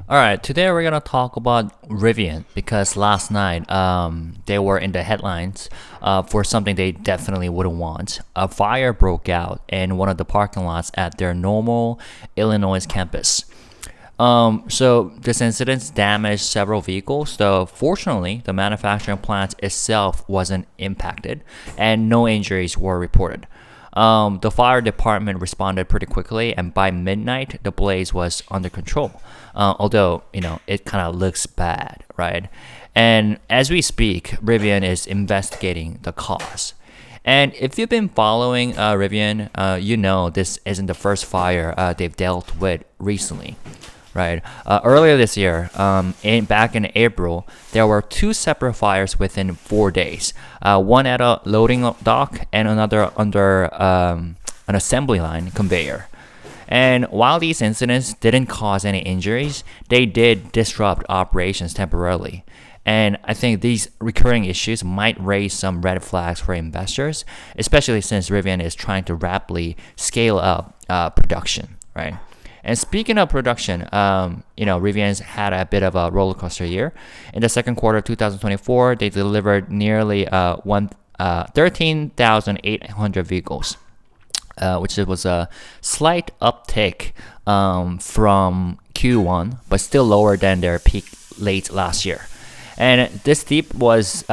All right, today we're gonna talk about Rivian because last night they were in the headlines for something they definitely wouldn't want. A fire broke out in one of the parking lots at their Normal, Illinois campus. So this incident damaged several vehicles, though fortunately the manufacturing plant itself wasn't impacted and no injuries were reported. The fire department responded pretty quickly, and by midnight, the blaze was under control. Although, it kind of looks bad, right? And as we speak, Rivian is investigating the cause. And if you've been following Rivian, you know this isn't the first fire they've dealt with recently. Right. Earlier this year, back in April, there were two separate fires within 4 days. One at a loading dock and another under an assembly line conveyor. And while these incidents didn't cause any injuries, they did disrupt operations temporarily. And I think these recurring issues might raise some red flags for investors, especially since Rivian is trying to rapidly scale up production, right? And speaking of production, Rivian's had a bit of a roller coaster year. In the second quarter of 2024, they delivered nearly 13,800 vehicles, which was a slight uptick from Q1, but still lower than their peak late last year. And this dip was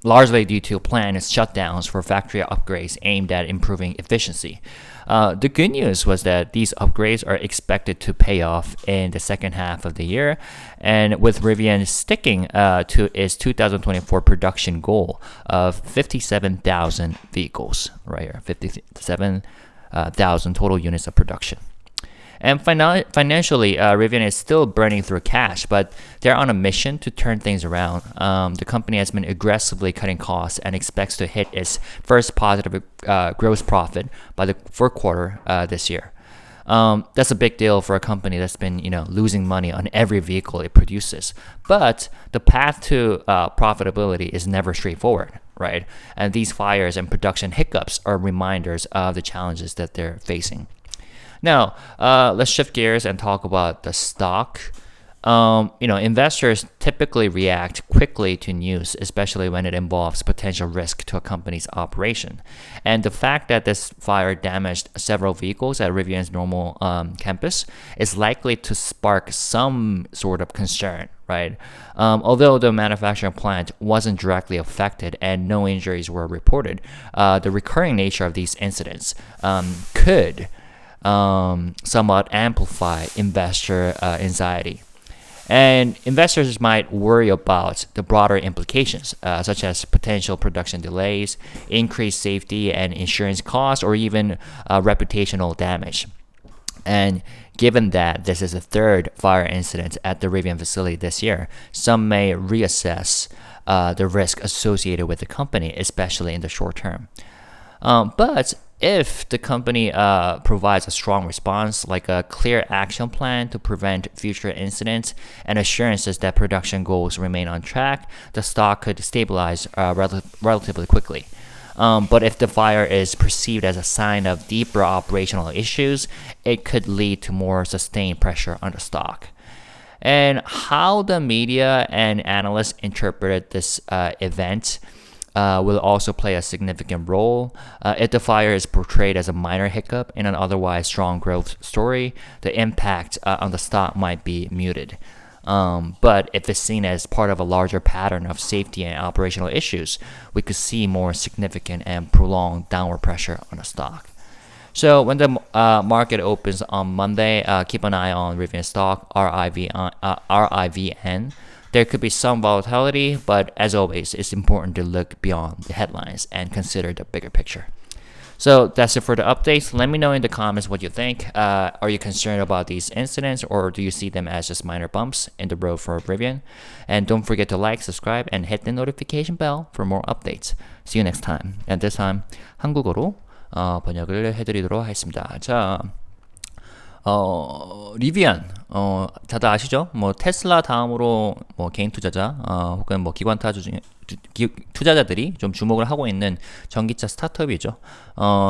largely due to planned shutdowns for factory upgrades aimed at improving efficiency. The good news was that these upgrades are expected to pay off in the second half of the year, and with Rivian sticking to its 2024 production goal of 57,000 vehicles, right here, 57,000 total units of production. And financially, Rivian is still burning through cash, but they're on a mission to turn things around. The company has been aggressively cutting costs and expects to hit its first positive gross profit by the fourth quarter this year. That's a big deal for a company that's been, losing money on every vehicle it produces. But the path to profitability is never straightforward, right? And these fires and production hiccups are reminders of the challenges that they're facing. Now, let's shift gears and talk about the stock. Investors typically react quickly to news, especially when it involves potential risk to a company's operation. And the fact that this fire damaged several vehicles at Rivian's Normal campus is likely to spark some sort of concern, right? Although the manufacturing plant wasn't directly affected and no injuries were reported, the recurring nature of these incidents could somewhat amplify investor anxiety. And investors might worry about the broader implications, such as potential production delays, increased safety and insurance costs, or even reputational damage. And given that this is the third fire incident at the Rivian facility this year, some may reassess the risk associated with the company, especially in the short term. But if the company provides a strong response, like a clear action plan to prevent future incidents and assurances that production goals remain on track, the stock could stabilize relatively quickly. But if the fire is perceived as a sign of deeper operational issues, it could lead to more sustained pressure on the stock. And how the media and analysts interpreted this event will also play a significant role. If the fire is portrayed as a minor hiccup in an otherwise strong growth story, the impact on the stock might be muted. But if it's seen as part of a larger pattern of safety and operational issues, we could see more significant and prolonged downward pressure on the stock. So when the market opens on Monday, keep an eye on Rivian stock, RIVN. There could be some volatility, but as always, it's important to look beyond the headlines and consider the bigger picture. So that's it for the updates. Let me know in the comments what you think. Are you concerned about these incidents, or do you see them as just minor bumps in the road for Rivian? And don't forget to like, subscribe, and hit the notification bell for more updates. See you next time. And this time 한국어로 번역을 해드리도록 하겠습니다. 자. 리비안, 다들 아시죠? 테슬라 다음으로 개인 투자자, 혹은 기관 투자자들이 좀 주목을 하고 있는 전기차 스타트업이죠.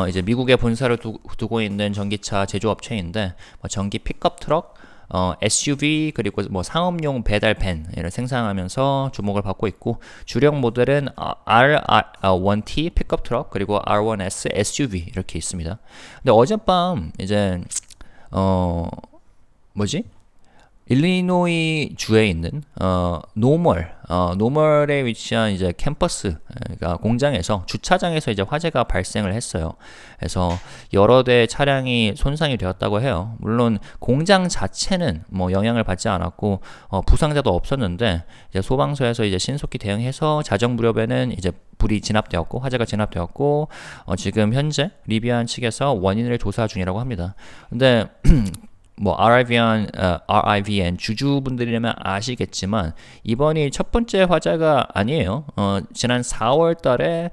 이제 미국에 본사를 두고 있는 전기차 제조업체인데, 전기 픽업 트럭, SUV 그리고 뭐 상업용 배달 밴을 생산하면서 주목을 받고 있고 주력 모델은 R1T 픽업 트럭 그리고 R1S SUV 이렇게 있습니다. 근데 어젯밤 이제 뭐지? 일리노이 주에 있는 노멀에 위치한 이제 캠퍼스 그러니까 공장에서 주차장에서 이제 화재가 발생을 했어요. 그래서 여러 대 차량이 손상이 되었다고 해요. 물론 공장 자체는 뭐 영향을 받지 않았고 부상자도 없었는데 이제 소방서에서 이제 신속히 대응해서 자정 무렵에는 이제 불이 진압되었고 화재가 진압되었고 지금 현재 리비안 측에서 원인을 조사 중이라고 합니다. 근데 뭐 RIVN 주주분들이라면 아시겠지만 이번이 첫 번째 화재가 아니에요. 지난 4월 달에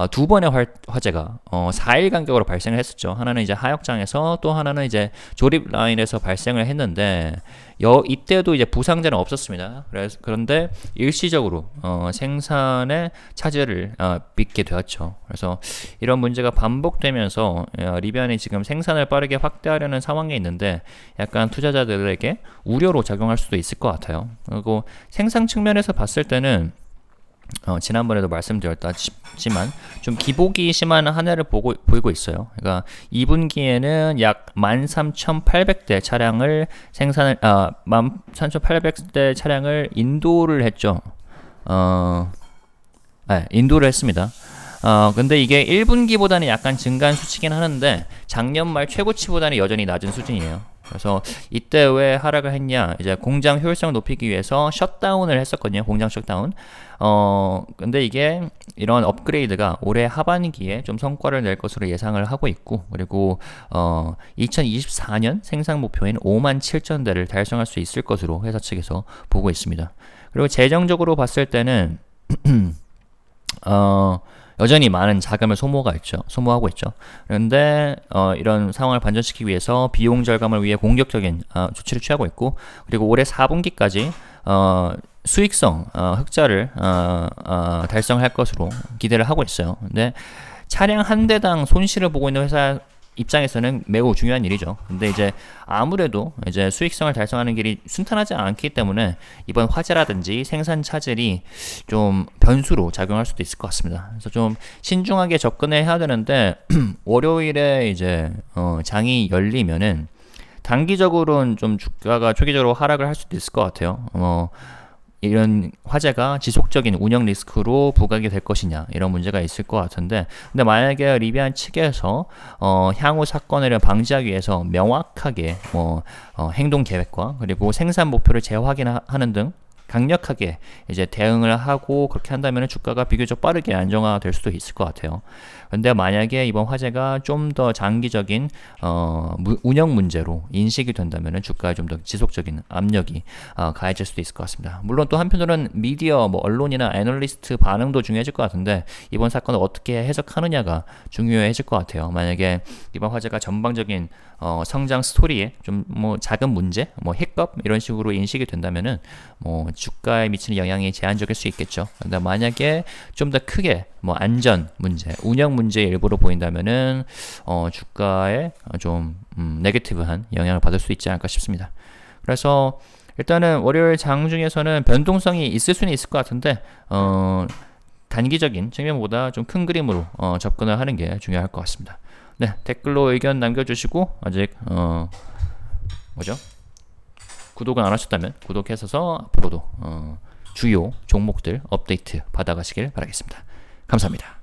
두 번의 화재가 4일 간격으로 발생을 했었죠. 하나는 이제 하역장에서 또 하나는 이제 조립 라인에서 발생을 했는데 이때도 이제 부상자는 없었습니다. 그런데 일시적으로 생산에 차질을 빚게 되었죠. 그래서 이런 문제가 반복되면서 리비안이 지금 생산을 빠르게 확대하려는 상황에 있는데 약간 투자자들에게 우려로 작용할 수도 있을 것 같아요. 그리고 생산 측면에서 봤을 때는 지난번에도 말씀드렸지만 좀 기복이 심한 한 해를 보이고 있어요. 그러니까 2분기에는 약 13,800대 차량을 13,800대 차량을 인도를 했죠. 인도를 했습니다. 근데 이게 1분기보다는 약간 증가한 수치긴 하는데 작년 말 최고치보다는 여전히 낮은 수준이에요. 그래서 이때 왜 하락을 했냐? 이제 공장 효율성 높이기 위해서 셧다운을 했었거든요. 공장 셧다운. 근데 이게 이런 업그레이드가 올해 하반기에 좀 성과를 낼 것으로 예상을 하고 있고, 그리고 2024년 생산 목표인 57,000대를 달성할 수 있을 것으로 회사 측에서 보고 있습니다. 그리고 재정적으로 봤을 때는 여전히 많은 자금을 소모하고 있죠. 그런데 이런 상황을 반전시키기 위해서 비용 절감을 위해 공격적인 조치를 취하고 있고, 그리고 올해 4분기까지 수익성 흑자를 달성할 것으로 기대를 하고 있어요. 근데 차량 한 대당 손실을 보고 있는 회사 입장에서는 매우 중요한 일이죠. 근데 이제 아무래도 이제 수익성을 달성하는 길이 순탄하지 않기 때문에 이번 화재라든지 생산 차질이 좀 변수로 작용할 수도 있을 것 같습니다. 그래서 좀 신중하게 접근을 해야 되는데 월요일에 이제 장이 열리면은 단기적으로는 좀 주가가 초기적으로 하락을 할 수도 있을 것 같아요. 이런 화재가 지속적인 운영 리스크로 부각이 될 것이냐 이런 문제가 있을 것 같은데, 근데 만약에 리비안 측에서 향후 사건을 방지하기 위해서 명확하게 행동 계획과 그리고 생산 목표를 재확인하는 등 강력하게 이제 대응을 하고 그렇게 한다면 주가가 비교적 빠르게 안정화될 수도 있을 것 같아요. 근데 만약에 이번 화재가 좀 더 장기적인 운영 문제로 인식이 된다면 주가에 좀 더 지속적인 압력이 가해질 수도 있을 것 같습니다. 물론 또 한편으로는 미디어, 언론이나 애널리스트 반응도 중요해질 것 같은데 이번 사건을 어떻게 해석하느냐가 중요해질 것 같아요. 만약에 이번 화재가 전방적인 성장 스토리에 좀 작은 문제, 히컵 이런 식으로 인식이 된다면은 주가에 미치는 영향이 제한적일 수 있겠죠. 근데 만약에 좀 더 크게 안전 문제, 운영 문제의 일부로 보인다면은 주가에 좀 네거티브한 영향을 받을 수 있지 않을까 싶습니다. 그래서 일단은 월요일 장 중에서는 변동성이 있을 수는 있을 것 같은데 단기적인 측면보다 좀 큰 그림으로 접근을 하는 게 중요할 것 같습니다. 네, 댓글로 의견 남겨주시고 아직 구독을 안 하셨다면 구독해서 앞으로도 주요 종목들 업데이트 받아가시길 바라겠습니다. 감사합니다.